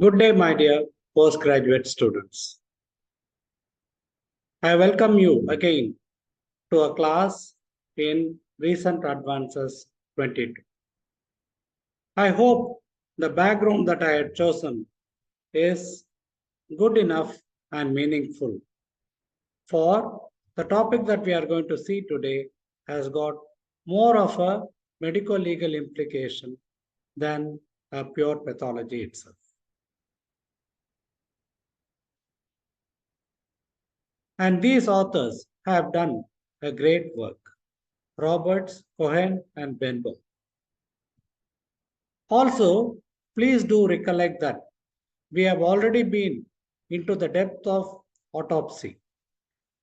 Good day, my dear postgraduate students. I welcome you again to a class in recent Advances 22. I hope the background that I had chosen is good enough and meaningful. For the topic that we are going to see today has got more of a medical legal implication than a pure pathology itself. And these authors have done a great work. Roberts, Cohen, and Benbow. Also, please do recollect that we have already been into the depth of autopsy.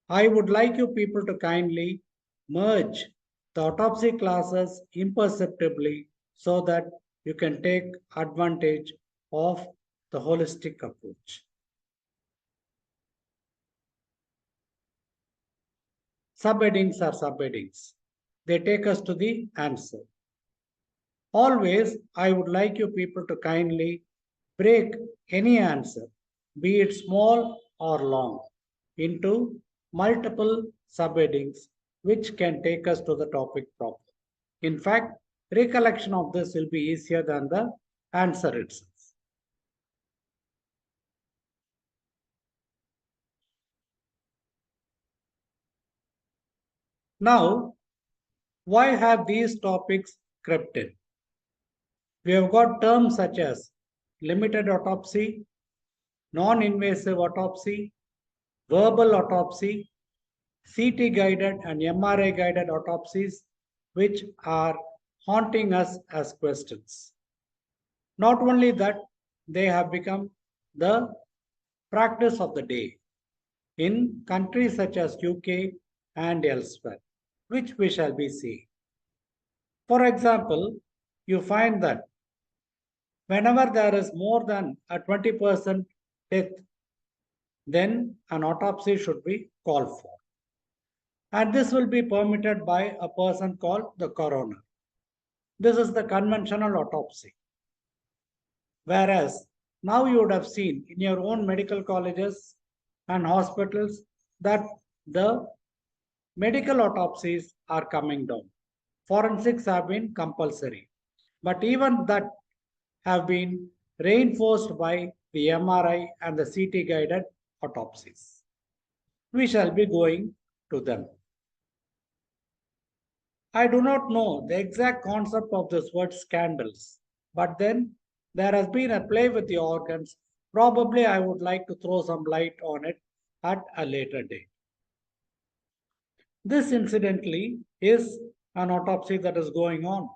I would like you people to kindly merge the autopsy classes imperceptibly so that you can take advantage of the holistic approach. Subheadings are subheadings. They take us to the answer. Always, I would like you people to kindly break any answer, be it small or long, into multiple subheadings, which can take us to the topic proper. In fact, recollection of this will be easier than the answer itself. Now, why have these topics crept in? We have got terms such as limited autopsy, non-invasive autopsy, verbal autopsy, CT guided and MRI guided autopsies, which are haunting us as questions. Not only that, they have become the practice of the day in countries such as UK and elsewhere, which we shall be seeing. For example, you find that whenever there is more than a 20% death, then an autopsy should be called for. And this will be permitted by a person called the coroner. This is the conventional autopsy. Whereas now you would have seen in your own medical colleges and hospitals that the medical autopsies are coming down. Forensics have been compulsory. But even that have been reinforced by the MRI and the CT guided autopsies. We shall be going to them. I do not know the exact concept of this word scandals, but then there has been a play with the organs. Probably I would like to throw some light on it at a later date. This incidentally is an autopsy that is going on.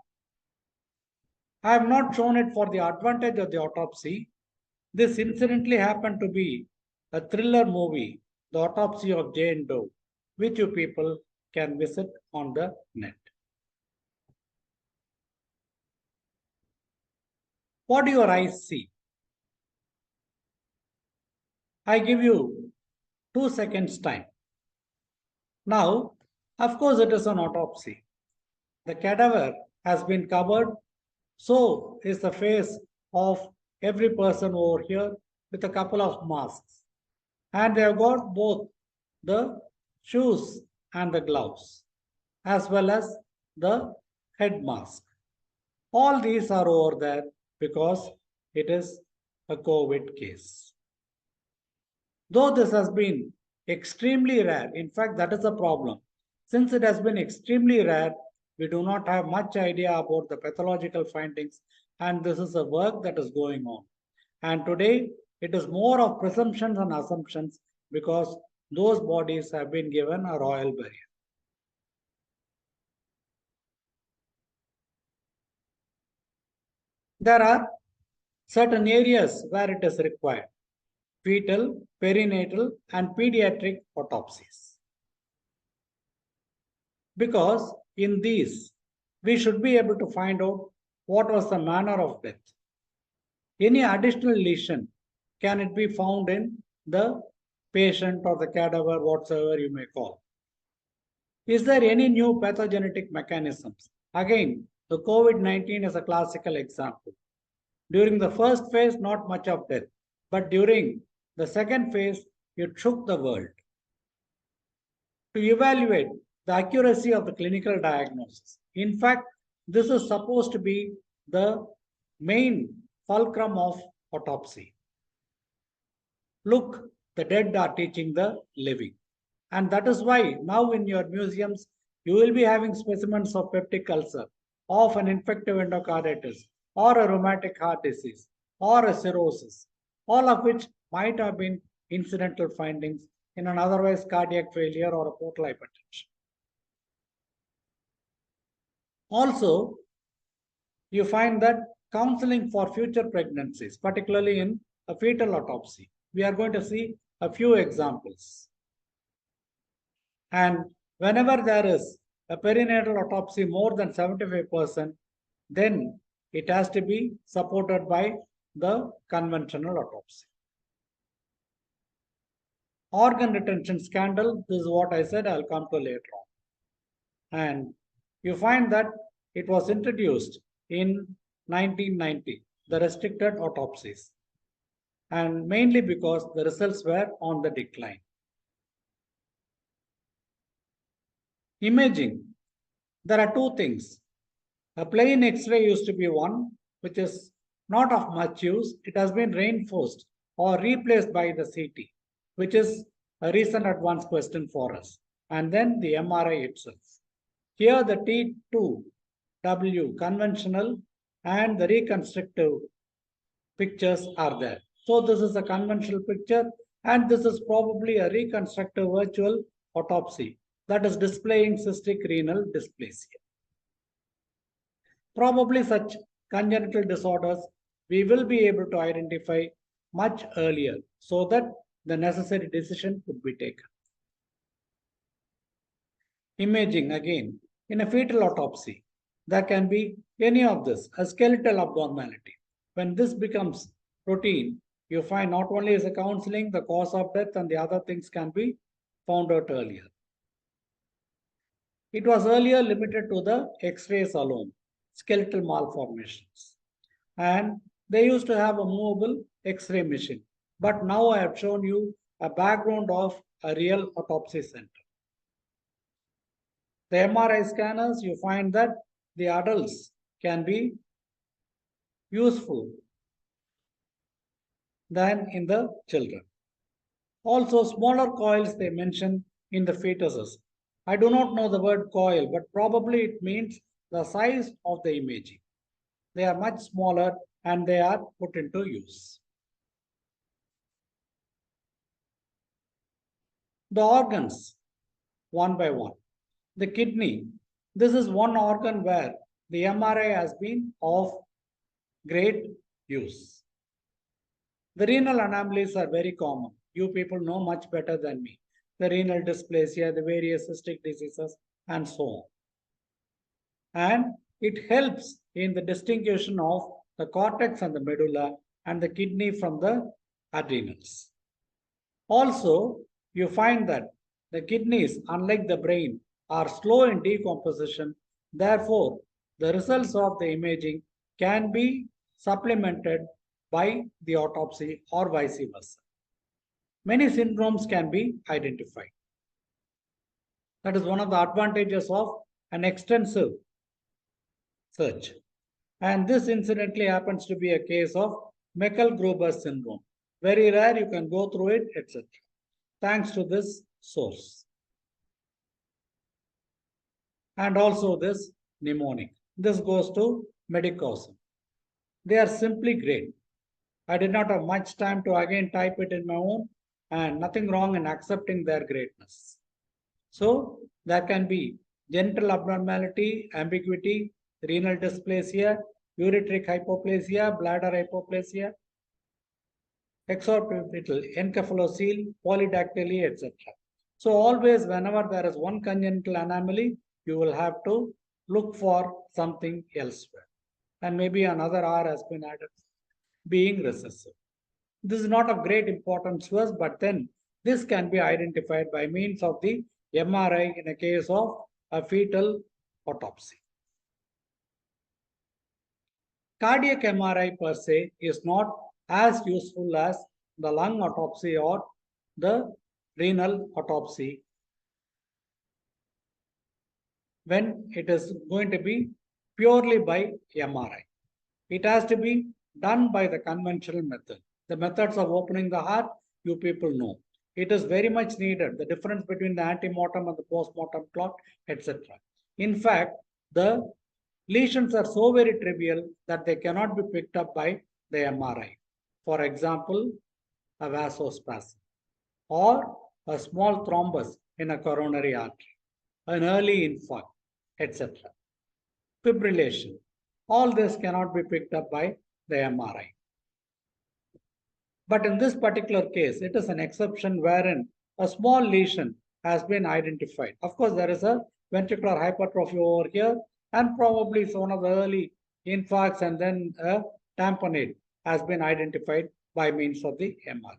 I have not shown it for the advantage of the autopsy. This incidentally happened to be a thriller movie, The Autopsy of Jane Doe, which you people can visit on the net. What do your eyes see? I give you 2 seconds time. Now, of course, it is an autopsy. The cadaver has been covered. So is the face of every person over here with a couple of masks. And they have got both the shoes and the gloves, as well as the head mask. All these are over there because it is a COVID case. Though this has been extremely rare, in fact, that is the problem. Since it has been extremely rare, we do not have much idea about the pathological findings, and this is a work that is going on. And today, it is more of presumptions and assumptions because those bodies have been given a royal burial. There are certain areas where it is required: fetal, perinatal, and pediatric autopsies. Because in these, we should be able to find out what was the manner of death. Any additional lesion, can it be found in the patient or the cadaver, whatsoever you may call? Is there any new pathogenetic mechanisms? Again, the COVID-19 is a classical example. During the first phase, not much of death, but during the second phase, it shook the world. To evaluate the accuracy of the clinical diagnosis. In fact, this is supposed to be the main fulcrum of autopsy. Look, the dead are teaching the living. And that is why now in your museums, you will be having specimens of peptic ulcer, of an infective endocarditis, or a rheumatic heart disease, or a cirrhosis, all of which might have been incidental findings in an otherwise cardiac failure or a portal hypertension. Also, you find that counseling for future pregnancies, particularly in a fetal autopsy. We are going to see a few examples. And whenever there is a perinatal autopsy more than 75%, then it has to be supported by the conventional autopsy. Organ retention scandal, this is what I said, I'll come to later on. And you find that it was introduced in 1990, the restricted autopsies, and mainly because the results were on the decline. Imaging, there are two things. A plain X-ray used to be one, which is not of much use. It has been reinforced or replaced by the CT, which is a recent advanced question for us. And then the MRI itself. Here the T2W conventional and the reconstructive pictures are there. So this is a conventional picture, and this is probably a reconstructive virtual autopsy that is displaying cystic renal dysplasia. Probably such congenital disorders we will be able to identify much earlier so that the necessary decision could be taken. Imaging again, in a fetal autopsy, there can be any of this, a skeletal abnormality. When this becomes routine, you find not only is the counseling, the cause of death, and the other things can be found out earlier. It was earlier limited to the X-rays alone, skeletal malformations. And they used to have a movable X-ray machine. But now I have shown you a background of a real autopsy center. The MRI scanners, you find that the adults can be useful than in the children. Also, smaller coils they mention in the fetuses. I do not know the word coil, but probably it means the size of the imaging. They are much smaller and they are put into use. The organs, one by one. The kidney, this is one organ where the MRI has been of great use. The renal anomalies are very common. You people know much better than me. The renal dysplasia, the various cystic diseases, and so on. And it helps in the distinction of the cortex and the medulla and the kidney from the adrenals. Also, you find that the kidneys, unlike the brain, are slow in decomposition. Therefore, the results of the imaging can be supplemented by the autopsy or vice versa. Many syndromes can be identified. That is one of the advantages of an extensive search. And this incidentally happens to be a case of Meckel-Gruber syndrome. Very rare, you can go through it, etc. Thanks to this source. And also this mnemonic. This goes to Medicosm. They are simply great. I did not have much time to again type it in my own, and nothing wrong in accepting their greatness. So there can be genital abnormality, ambiguity, renal dysplasia, ureteric hypoplasia, bladder hypoplasia, exorbital encephalocele, polydactyly, etc. So always whenever there is one congenital anomaly, you will have to look for something elsewhere. And maybe another R has been added, being recessive. This is not of great importance to us, but then this can be identified by means of the MRI in a case of a fetal autopsy. Cardiac MRI per se is not as useful as the lung autopsy or the renal autopsy when it is going to be purely by MRI. It has to be done by the conventional method. The methods of opening the heart, you people know. It is very much needed, the difference between the antemortem and the postmortem clot, etc. In fact, the lesions are so very trivial that they cannot be picked up by the MRI. For example, a vasospasm or a small thrombus in a coronary artery, an early infarct, etc. Fibrillation. All this cannot be picked up by the MRI. But in this particular case, it is an exception wherein a small lesion has been identified. Of course, there is a ventricular hypertrophy over here, and probably it's one of the early infarcts, and then a tamponade has been identified by means of the MRI.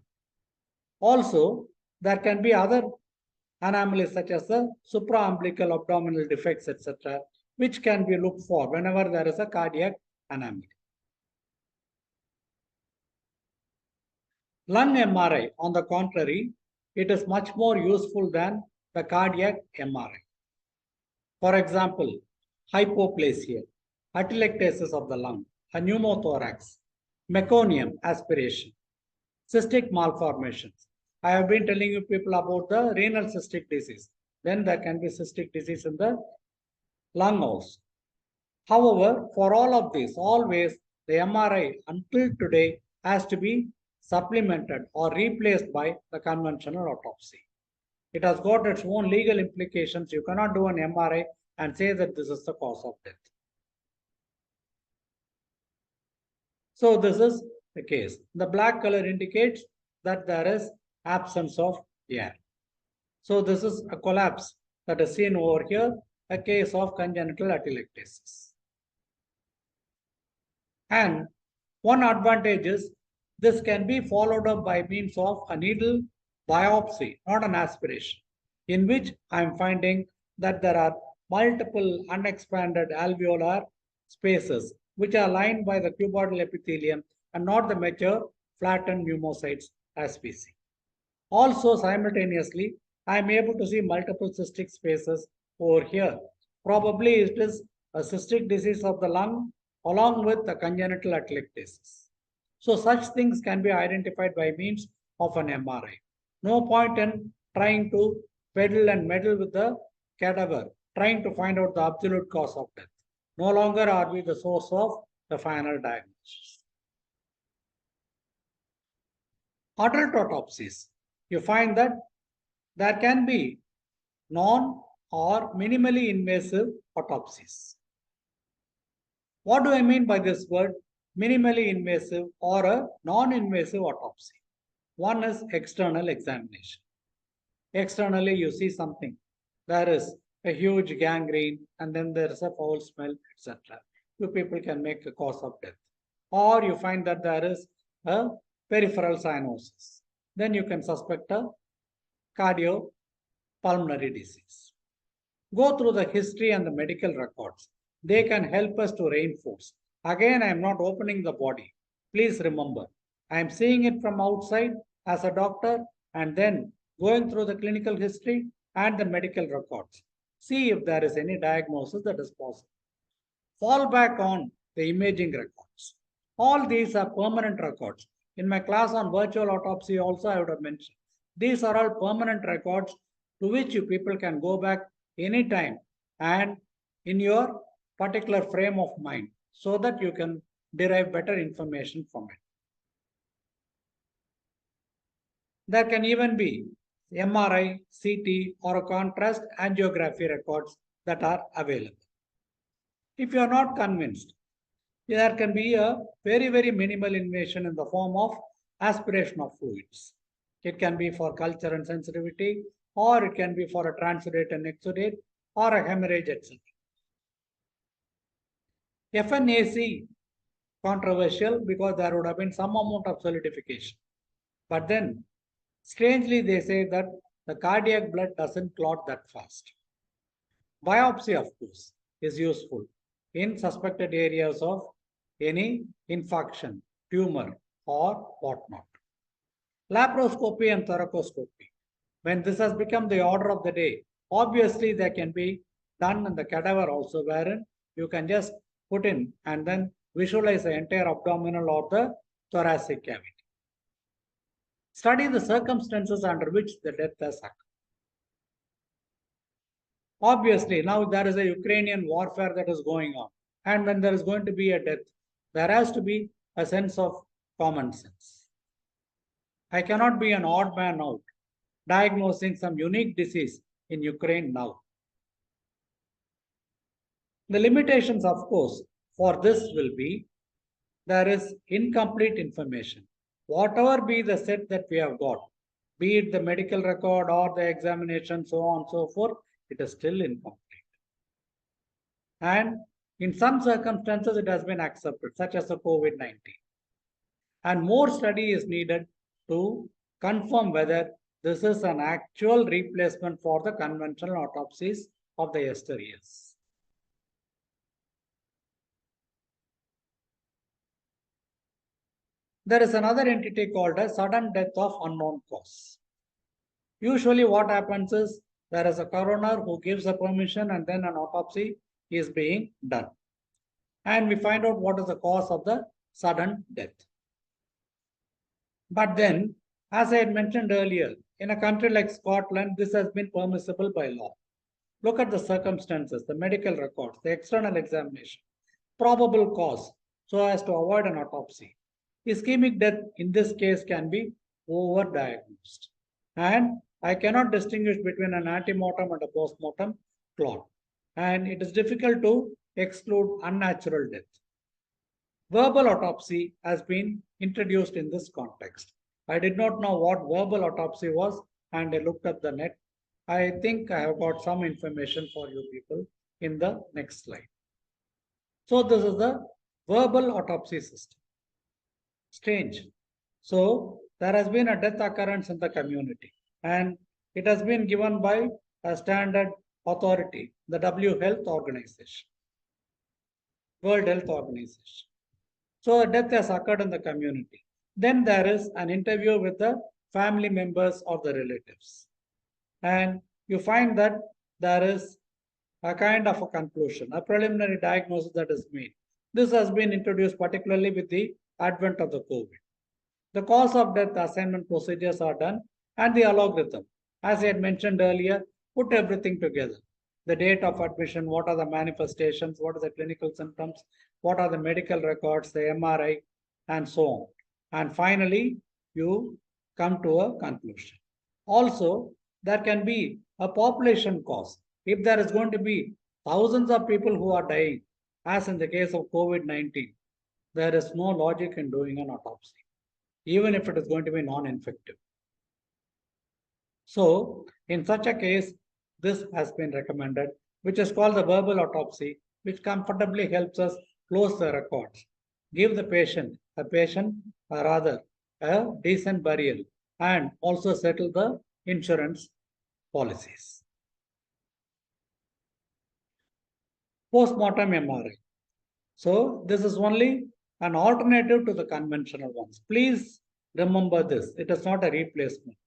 Also, there can be other anomalies such as the supraumbilical abdominal defects, etc., which can be looked for whenever there is a cardiac anomaly. Lung MRI, on the contrary, it is much more useful than the cardiac MRI. For example, hypoplasia, atelectasis of the lung, a pneumothorax, meconium aspiration, cystic malformations. I have been telling you people about the renal cystic disease. Then there can be cystic disease in the lung also. However, for all of these, always the MRI until today has to be supplemented or replaced by the conventional autopsy. It has got its own legal implications. You cannot do an MRI and say that this is the cause of death. So this is the case. The black color indicates that there is absence of air. So this is a collapse that is seen over here, a case of congenital atelectasis. And one advantage is this can be followed up by means of a needle biopsy, not an aspiration, in which I am finding that there are multiple unexpanded alveolar spaces which are lined by the cuboidal epithelium and not the mature flattened pneumocytes as we see. Also, simultaneously, I am able to see multiple cystic spaces over here. Probably it is a cystic disease of the lung along with the congenital atelectasis. So such things can be identified by means of an MRI. No point in trying to peddle and meddle with the cadaver, trying to find out the absolute cause of death. No longer are we the source of the final diagnosis. Adult autopsies, you find that there can be non or minimally invasive autopsies. What do I mean by this word? Minimally invasive or a non-invasive autopsy. One is external examination. Externally, you see something. There is a huge gangrene and then there is a foul smell, etc. You people can make a cause of death. Or you find that there is a peripheral cyanosis. Then you can suspect a cardiopulmonary disease. Go through the history and the medical records. They can help us to reinforce. Again, I am not opening the body. Please remember, I am seeing it from outside as a doctor and then going through the clinical history and the medical records. See if there is any diagnosis that is possible. Fall back on the imaging records. All these are permanent records. In my class on virtual autopsy also I would have mentioned. These are all permanent records to which you people can go back anytime and in your particular frame of mind so that you can derive better information from it. There can even be MRI, CT, or a contrast angiography records that are available. If you are not convinced, there can be a very, very minimal invasion in the form of aspiration of fluids. It can be for culture and sensitivity, or it can be for a transudate and exudate, or a hemorrhage, etc. FNAC, controversial because there would have been some amount of solidification. But then, strangely, they say that the cardiac blood doesn't clot that fast. Biopsy, of course, is useful in suspected areas of any infarction, tumor, or whatnot. Laparoscopy and thoracoscopy. When this has become the order of the day, obviously they can be done in the cadaver also, wherein you can just put in and then visualize the entire abdominal or the thoracic cavity. Study the circumstances under which the death has occurred. Obviously, now there is a Ukrainian warfare that is going on. And when there is going to be a death, there has to be a sense of common sense. I cannot be an odd man out diagnosing some unique disease in Ukraine now. The limitations, of course, for this will be there is incomplete information. Whatever be the set that we have got, be it the medical record or the examination, so on and so forth, it is still incomplete. And in some circumstances, it has been accepted, such as the COVID-19. And more study is needed to confirm whether this is an actual replacement for the conventional autopsies of the yesteryears. There is another entity called a sudden death of unknown cause. Usually what happens is there is a coroner who gives a permission and then an autopsy is being done. And we find out what is the cause of the sudden death. But then, as I had mentioned earlier, in a country like Scotland, this has been permissible by law. Look at the circumstances, the medical records, the external examination, probable cause, so as to avoid an autopsy. Ischemic death in this case can be overdiagnosed. And I cannot distinguish between an antemortem and a postmortem clot. And it is difficult to exclude unnatural death. Verbal autopsy has been introduced in this context. I did not know what verbal autopsy was, and I looked at the net. I think I have got some information for you people in the next slide. So this is the verbal autopsy system. Strange. So there has been a death occurrence in the community, and it has been given by a standard authority, the World Health Organization. So a death has occurred in the community. Then there is an interview with the family members or the relatives. And you find that there is a kind of a conclusion, a preliminary diagnosis that is made. This has been introduced particularly with the advent of the COVID. The cause of death assignment procedures are done, and the algorithm, as I had mentioned earlier, put everything together. The date of admission, what are the manifestations, what are the clinical symptoms, what are the medical records, the MRI, and so on. And finally, you come to a conclusion. Also, there can be a population cause. If there is going to be thousands of people who are dying, as in the case of COVID-19, there is no logic in doing an autopsy, even if it is going to be non-infective. So, in such a case, this has been recommended, which is called the verbal autopsy, which comfortably helps us close the records, give the patient, a decent burial, and also settle the insurance policies. Post-mortem MRI. So this is only an alternative to the conventional ones. Please remember this. It is not a replacement.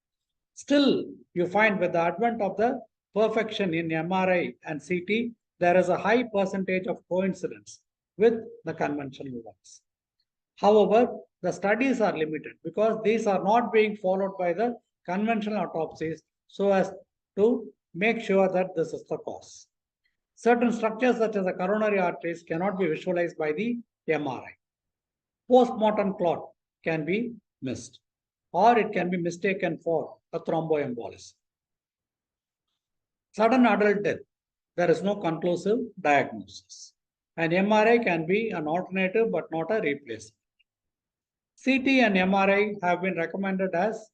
Still, you find with the advent of the perfection in MRI and CT, there is a high percentage of coincidence with the conventional ones. However, the studies are limited because these are not being followed by the conventional autopsies so as to make sure that this is the cause. Certain structures such as the coronary arteries cannot be visualized by the MRI. Post-mortem clot can be missed, or it can be mistaken for a thromboembolism. Sudden adult death, there is no conclusive diagnosis. An MRI can be an alternative but not a replacement. CT and MRI have been recommended as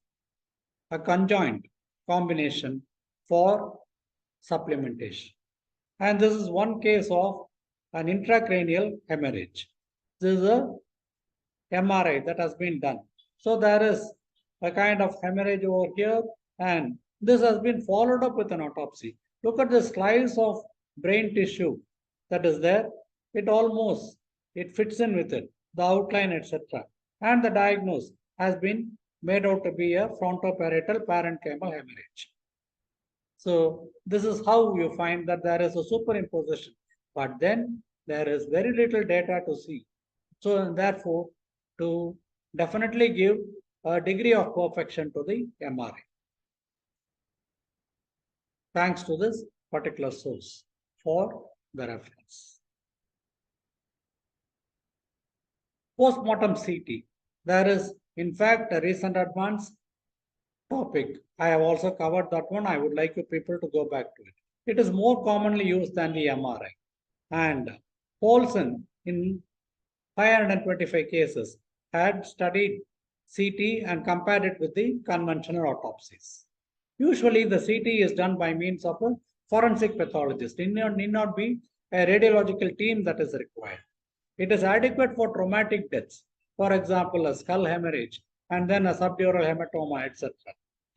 a conjoint combination for supplementation. And this is one case of an intracranial hemorrhage. This is a MRI that has been done. So there is a kind of hemorrhage over here, and this has been followed up with an autopsy. Look at the slice of brain tissue that is there. It fits in with it. the outline, etc. And the diagnosis has been made out to be a frontoparietal parenchymal hemorrhage. So this is how you find that there is a superimposition, but then there is very little data to see. So therefore, to definitely give a degree of perfection to the MRI. Thanks to this particular source for the reference. Post-mortem CT. There is, in fact, a recent advance topic. I have also covered that one. I would like you people to go back to it. It is more commonly used than the MRI. And Paulson, in 525 cases, had studied CT and compared it with the conventional autopsies. Usually, the CT is done by means of a forensic pathologist. It need not be a radiological team that is required. It is adequate for traumatic deaths, for example, a skull hemorrhage and then a subdural hematoma, etc.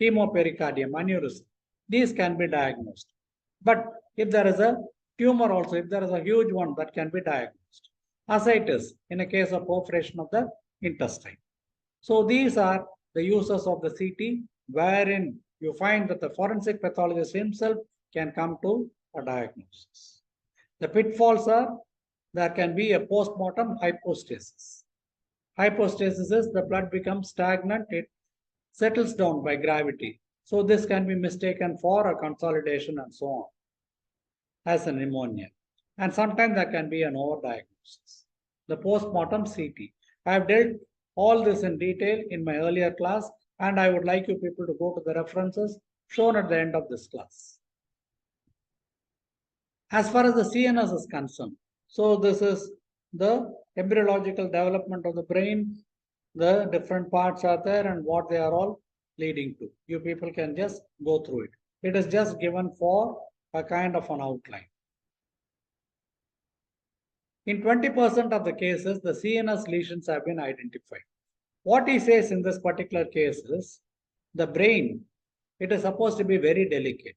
Hemopericardium, aneurysm. These can be diagnosed. But if there is a tumor also, if there is a huge one, that can be diagnosed. Ascites in a case of perforation of the intestine. So these are the uses of the CT, wherein you find that the forensic pathologist himself can come to a diagnosis. The pitfalls are there can be a post-mortem hypostasis. Hypostasis is the blood becomes stagnant, it settles down by gravity. So this can be mistaken for a consolidation and so on as a pneumonia. And sometimes there can be an overdiagnosis. The post-mortem CT. I have dealt all this in detail in my earlier class, and I would like you people to go to the references shown at the end of this class. As far as the CNS is concerned, so this is the embryological development of the brain, the different parts are there and what they are all leading to. You people can just go through it. It is just given for a kind of an outline. In 20% of the cases, the CNS lesions have been identified. What he says in this particular case is the brain, it is supposed to be very delicate.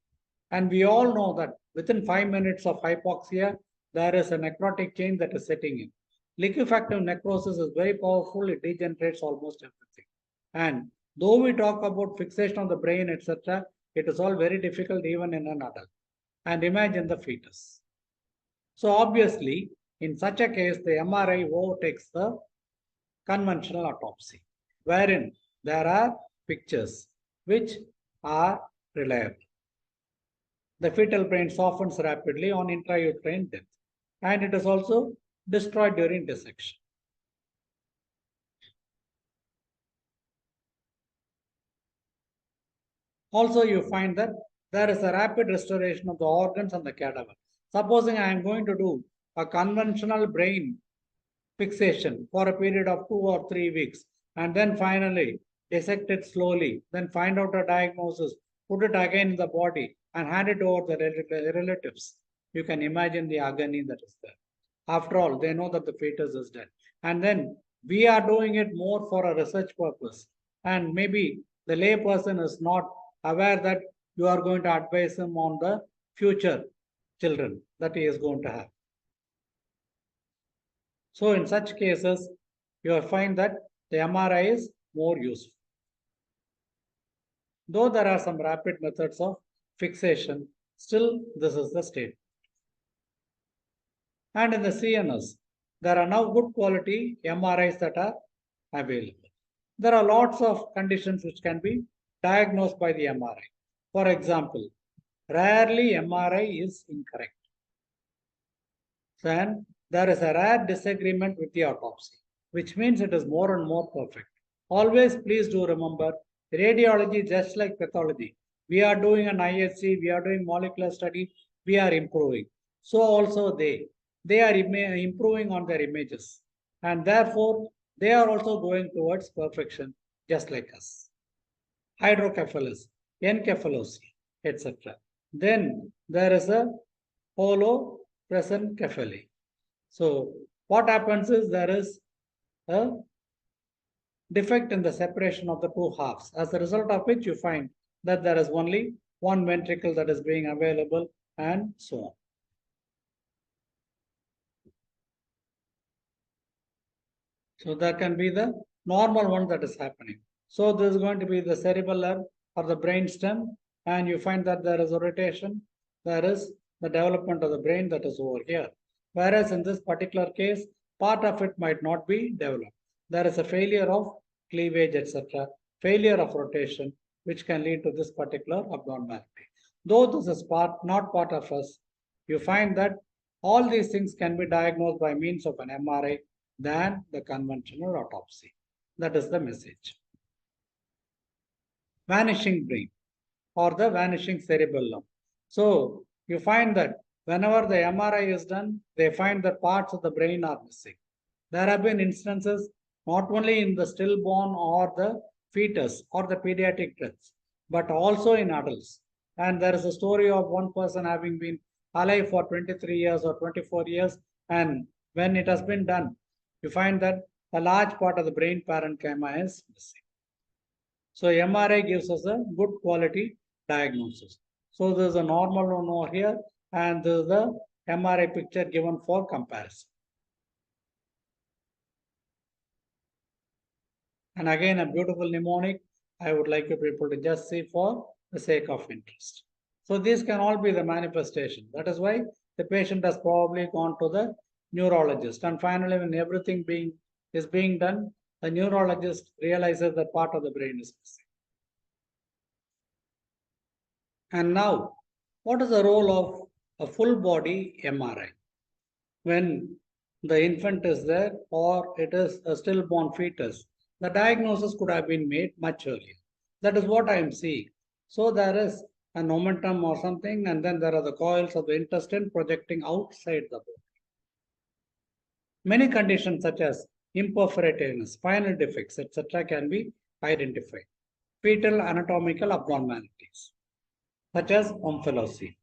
And we all know that within 5 minutes of hypoxia, there is a necrotic change that is setting in. Liquefactive necrosis is very powerful. It degenerates almost everything. And though we talk about fixation of the brain, etc., it is all very difficult even in an adult. And imagine the fetus. So obviously, in such a case, the MRI overtakes the conventional autopsy, wherein there are pictures which are reliable. The fetal brain softens rapidly on intrauterine death, and it is also destroyed during dissection. Also, you find that there is a rapid restoration of the organs and the cadaver. Supposing I am going to do a conventional brain fixation for a period of 2 or 3 weeks, and then finally dissect it slowly, then find out a diagnosis, put it again in the body, and hand it over the relatives. You can imagine the agony that is there. After all, they know that the fetus is dead. And then we are doing it more for a research purpose. And maybe the lay person is not aware that you are going to advise him on the future children that he is going to have. So in such cases, you will find that the MRI is more useful. Though there are some rapid methods of fixation, still this is the state. And in the CNS, there are now good quality MRIs that are available. There are lots of conditions which can be diagnosed by the MRI. For example, rarely MRI is incorrect. Then there is a rare disagreement with the autopsy, which means it is more and more perfect. Always please do remember, radiology just like pathology. We are doing an IHC, we are doing molecular study, we are improving. So also they are improving on their images. And therefore, they are also going towards perfection, just like us. Hydrocephalus, encephalopathy, etc. Then there is a holopresencephaly. So what happens is there is a defect in the separation of the two halves, as a result of which you find that there is only one ventricle that is being available and so on. So there can be the normal one that is happening. So this is going to be the cerebellum or the brain stem, and you find that there is a rotation, there is the development of the brain that is over here. Whereas in this particular case, part of it might not be developed. There is a failure of cleavage, etc., failure of rotation, which can lead to this particular abnormality. Though this is not part of us, you find that all these things can be diagnosed by means of an MRI than the conventional autopsy. That is the message. Vanishing brain or the vanishing cerebellum. So you find that whenever the MRI is done, they find that parts of the brain are missing. There have been instances not only in the stillborn or the fetus or the pediatric deaths, but also in adults. And there is a story of one person having been alive for 23 years or 24 years, and when it has been done, you find that a large part of the brain parenchyma is missing. So MRI gives us a good quality diagnosis. So there is a normal one over here, and there is the MRI picture given for comparison. And again, a beautiful mnemonic I would like you people to just see for the sake of interest. So these can all be the manifestation. That is why the patient has probably gone to the neurologist. And finally, when everything is being done, the neurologist realizes that part of the brain is missing. And now, what is the role of a full body MRI? When the infant is there or it is a stillborn fetus, the diagnosis could have been made much earlier. That is what I am seeing. So there is a momentum or something, and then there are the coils of the intestine projecting outside the body. Many conditions such as imperforateness, spinal defects, etc., can be identified. Fetal anatomical abnormalities, such as omphalocele.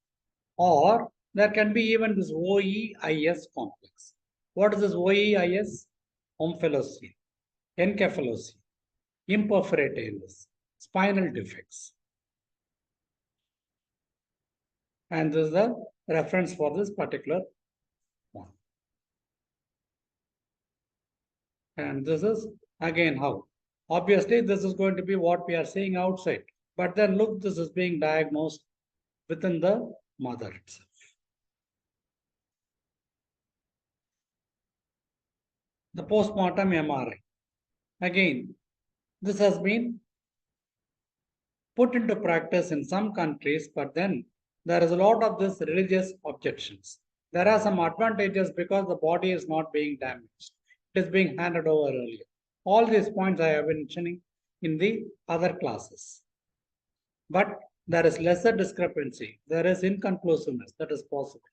Or there can be even this OEIS complex. What is this OEIS? Omphalocele, encephalocele, imperforateness, spinal defects. And this is the reference for this particular one. And this is again how. Obviously, this is going to be what we are seeing outside. But then look, this is being diagnosed within the mother itself. The post-mortem MRI. Again, this has been put into practice in some countries, but then there is a lot of this religious objections. There are some advantages because the body is not being damaged. It is being handed over earlier. All these points I have been mentioning in the other classes. But there is lesser discrepancy. There is inconclusiveness that is possible.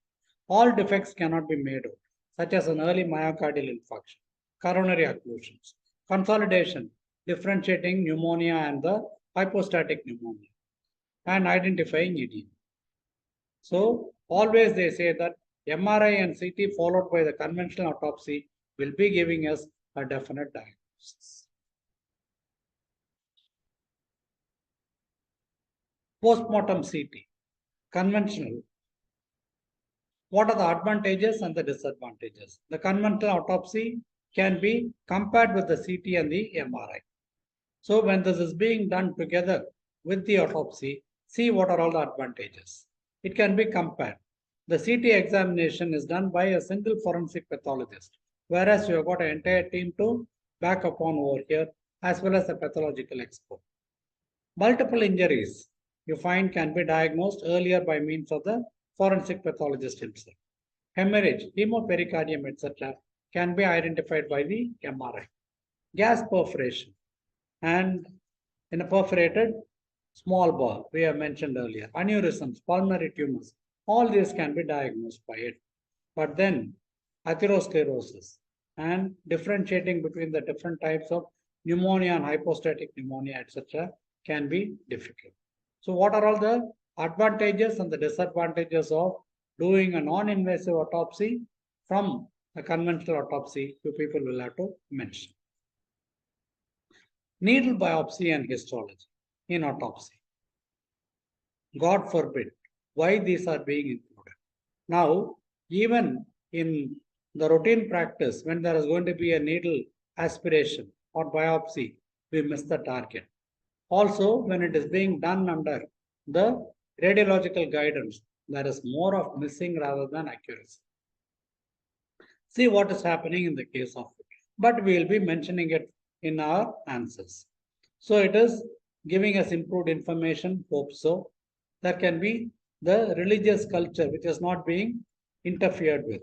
All defects cannot be made out, such as an early myocardial infarction, coronary occlusions, consolidation, differentiating pneumonia and the hypostatic pneumonia, and identifying edema. So always they say that MRI and CT followed by the conventional autopsy will be giving us a definite diagnosis. Post-mortem CT, conventional. What are the advantages and the disadvantages? The conventional autopsy can be compared with the CT and the MRI. So when this is being done together with the autopsy, see what are all the advantages. It can be compared. The CT examination is done by a single forensic pathologist, whereas you have got an entire team to back upon over here, as well as a pathological expert. Multiple injuries you find can be diagnosed earlier by means of the forensic pathologist himself. Hemorrhage, hemopericardium, etc. can be identified by the MRI. Gas perforation and in a perforated small bowel, we have mentioned earlier. Aneurysms, pulmonary tumors, all these can be diagnosed by it. But then atherosclerosis and differentiating between the different types of pneumonia and hypostatic pneumonia, etc., can be difficult. So what are all the advantages and the disadvantages of doing a non-invasive autopsy from a conventional autopsy? You people will have to mention. Needle biopsy and histology in autopsy. God forbid why these are being included. Now, even in the routine practice, when there is going to be a needle aspiration or biopsy, we miss the target. Also, when it is being done under the radiological guidance, there is more of missing rather than accuracy. See what is happening in the case of it. But we will be mentioning it in our answers. So it is giving us improved information, hope so. There can be the religious culture which is not being interfered with.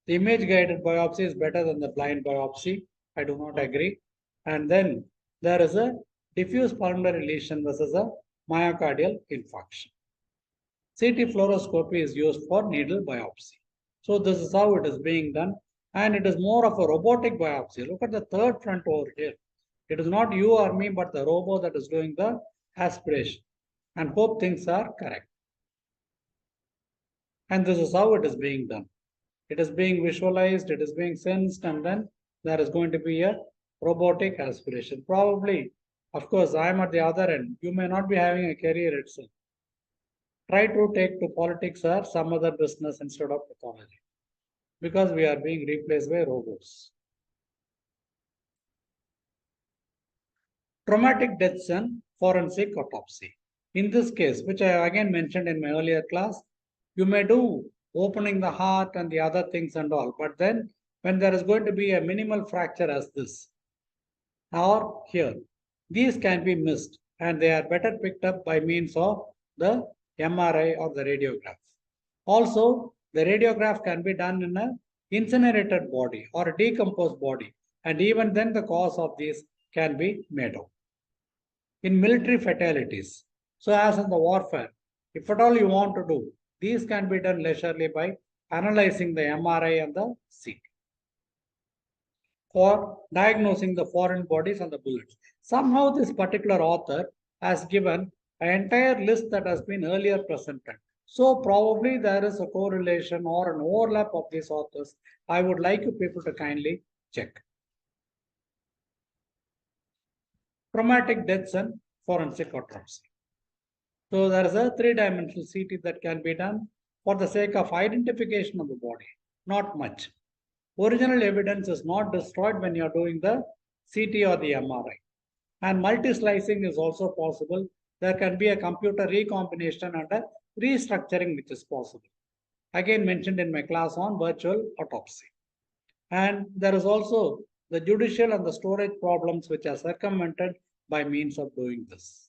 The image guided biopsy is better than the blind biopsy. I do not agree. And then there is a diffuse pulmonary lesion versus a myocardial infarction. CT fluoroscopy is used for needle biopsy. So this is how it is being done. And it is more of a robotic biopsy. Look at the third front over here. It is not you or me, but the robot that is doing the aspiration. And hope things are correct. And this is how it is being done. It is being visualized, it is being sensed, and then there is going to be a robotic aspiration. Probably, of course, I am at the other end. You may not be having a career itself. Try to take to politics or some other business instead of pathology, because we are being replaced by robots. Traumatic deaths and forensic autopsy. In this case, which I again mentioned in my earlier class, you may do opening the heart and the other things and all, but then when there is going to be a minimal fracture as this or here, these can be missed and they are better picked up by means of the MRI or the radiograph. Also, the radiograph can be done in a incinerated body or a decomposed body, and even then the cause of these can be made out. In military fatalities, so as in the warfare, if at all you want to do, these can be done leisurely by analyzing the MRI and the CT for diagnosing the foreign bodies and the bullets. Somehow this particular author has given an entire list that has been earlier presented. So probably there is a correlation or an overlap of these authors. I would like you people to kindly check. Traumatic deaths and forensic autopsy. So there is a three-dimensional CT that can be done for the sake of identification of the body. Not much. Original evidence is not destroyed when you are doing the CT or the MRI. And multi-slicing is also possible. There can be a computer recombination and a restructuring which is possible. Again mentioned in my class on virtual autopsy. And there is also the judicial and the storage problems which are circumvented by means of doing this.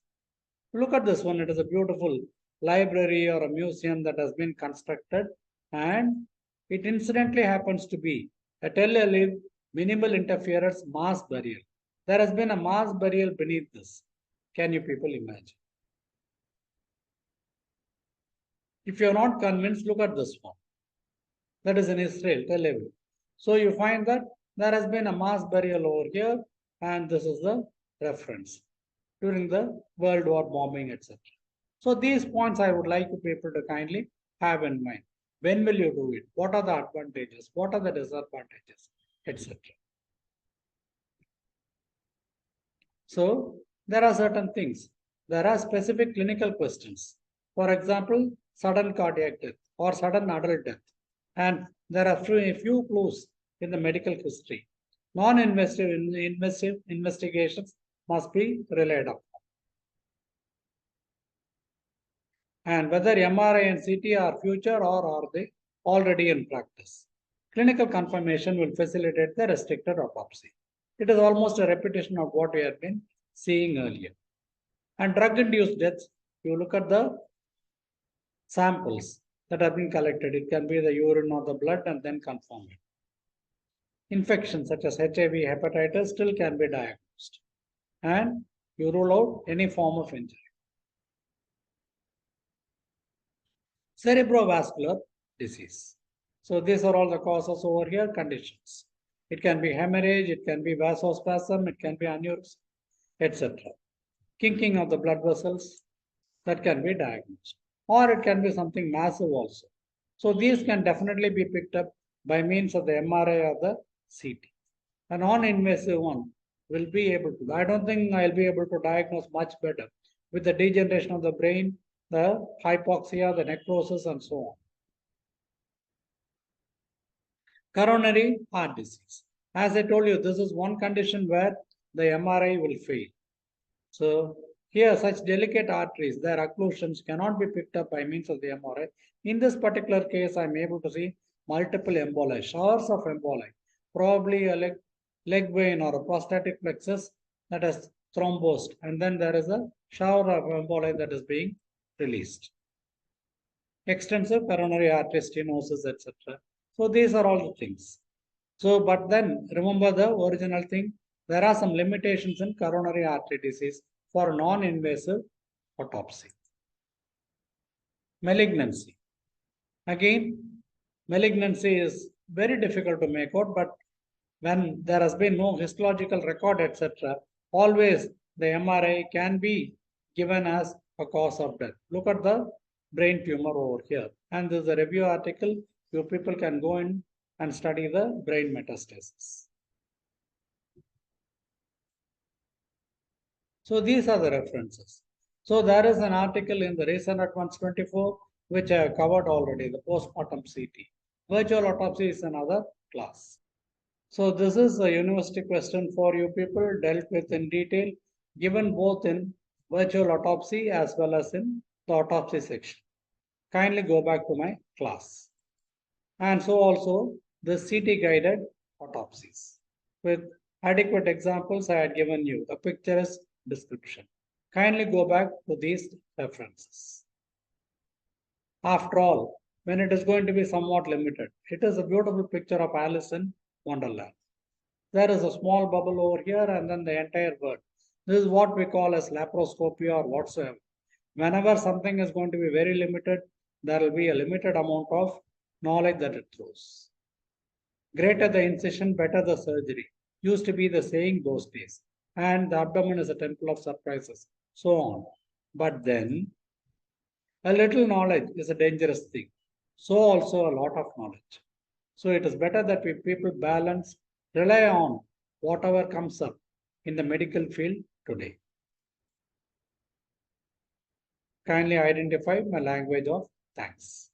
Look at this one. It is a beautiful library or a museum that has been constructed, and it incidentally happens to be a tel-alive minimal interference mass burial. There has been a mass burial beneath this. Can you people imagine? If you are not convinced, look at this one. That is in Israel, Tel Aviv. So you find that there has been a mass burial over here, and this is the reference during the World War bombing, etc. So these points I would like you people to kindly have in mind. When will you do it? What are the advantages? What are the disadvantages, etc. So there are certain things. There are specific clinical questions. For example, sudden cardiac death or sudden adult death. And there are a few clues in the medical history. Non-invasive investigations must be relied upon. And whether MRI and CT are future or are they already in practice. Clinical confirmation will facilitate the restricted autopsy. It is almost a repetition of what we have been seeing earlier. And drug-induced deaths, you look at the samples that have been collected. It can be the urine or the blood and then confirm it. Infections such as HIV, hepatitis still can be diagnosed. And you rule out any form of injury. Cerebrovascular disease. So these are all the causes over here, conditions. It can be hemorrhage, it can be vasospasm, it can be aneurysm, etc. Kinking of the blood vessels, that can be diagnosed. Or it can be something massive also. So these can definitely be picked up by means of the MRI or the CT. A non-invasive one will be able to. I don't think I'll be able to diagnose much better with the degeneration of the brain, the hypoxia, the necrosis, and so on. Coronary heart disease. As I told you, this is one condition where the MRI will fail. So here, such delicate arteries, their occlusions cannot be picked up by means of the MRI. In this particular case, I'm able to see multiple emboli, showers of emboli, probably a leg vein or a prostatic plexus that has thrombosed, and then there is a shower of emboli that is being released. Extensive coronary artery stenosis, etc. So these are all the things. So, but then remember the original thing, there are some limitations in coronary artery disease for non-invasive autopsy. Malignancy. Again, malignancy is very difficult to make out, but when there has been no histological record, etc., always the MRI can be given as a cause of death. Look at the brain tumor over here. And this is a review article. You people can go in and study the brain metastasis. So these are the references. So there is an article in the recent Advances-24 which I have covered already, the post-mortem CT. Virtual autopsy is another class. So this is a university question for you people, dealt with in detail, given both in virtual autopsy as well as in the autopsy section. Kindly go back to my class. And so also the CT guided autopsies. With adequate examples I had given you, a picturesque description. Kindly go back to these references. After all, when it is going to be somewhat limited, it is a beautiful picture of Alice in Wonderland. There is a small bubble over here and then the entire bird. This is what we call as laparoscopy or whatsoever. Whenever something is going to be very limited, there will be a limited amount of knowledge that it throws. Greater the incision, better the surgery. Used to be the saying those days. And the abdomen is a temple of surprises. So on. But then, a little knowledge is a dangerous thing. So also a lot of knowledge. So it is better that people balance, rely on whatever comes up in the medical field today. Kindly identify my language of thanks.